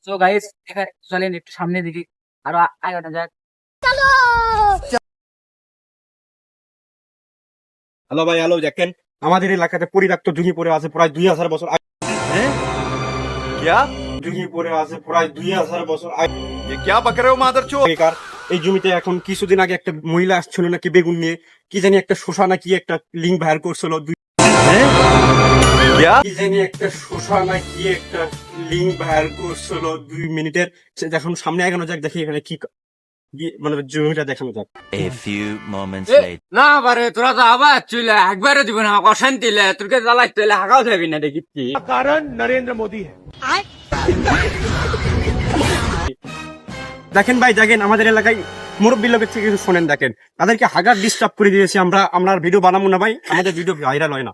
So guys এখানে চলেন একটু সামনে দিকে আরো আগানো যাক। হ্যালো ভাই, হ্যালো, দেখেন আমাদের এলাকাতে পরিত্যক্ত জমি পড়ে আছে প্রায় 2000 বছর আগে। क्या জমি পড়ে আছে প্রায় 2000 বছর ये क्या बक रहे हो मादरचोद আগেকার। এই জমিতে এখন কিছুদিন আগে একটা মহিলা আসছিল নাকি বেগুন নিয়ে, কি জানি একটা শোষা নাকি একটা লিঙ্ক ভাইরাল করছিল, क्या কি জানি একটা শোষা নাকি একটা লিঙ্ক ভাইরাল করছিল 2 মিনিটের। এখন সামনে এগানো যাক, দেখি এখানে মানে জমিটা দেখানো যাক। A few moments later. না পারে তোরা তো আবার চলে একবারে দিব না অশান্তি লে তোরকে জ্বালাই চলে হাগাও যাবি না দেখিচ্ছি। দেখেন ভাই, দেখেন আমাদের এলাকায় মুরব্বী লোকের থেকে কিছু শোনেন, দেখেন তাদেরকে হাগার ডিস্টার্ব করে দিয়েছি আমরা। আমরা ভিডিও বানাবো না ভাই, আমাদের ভিডিও ভাইরাল হয় না।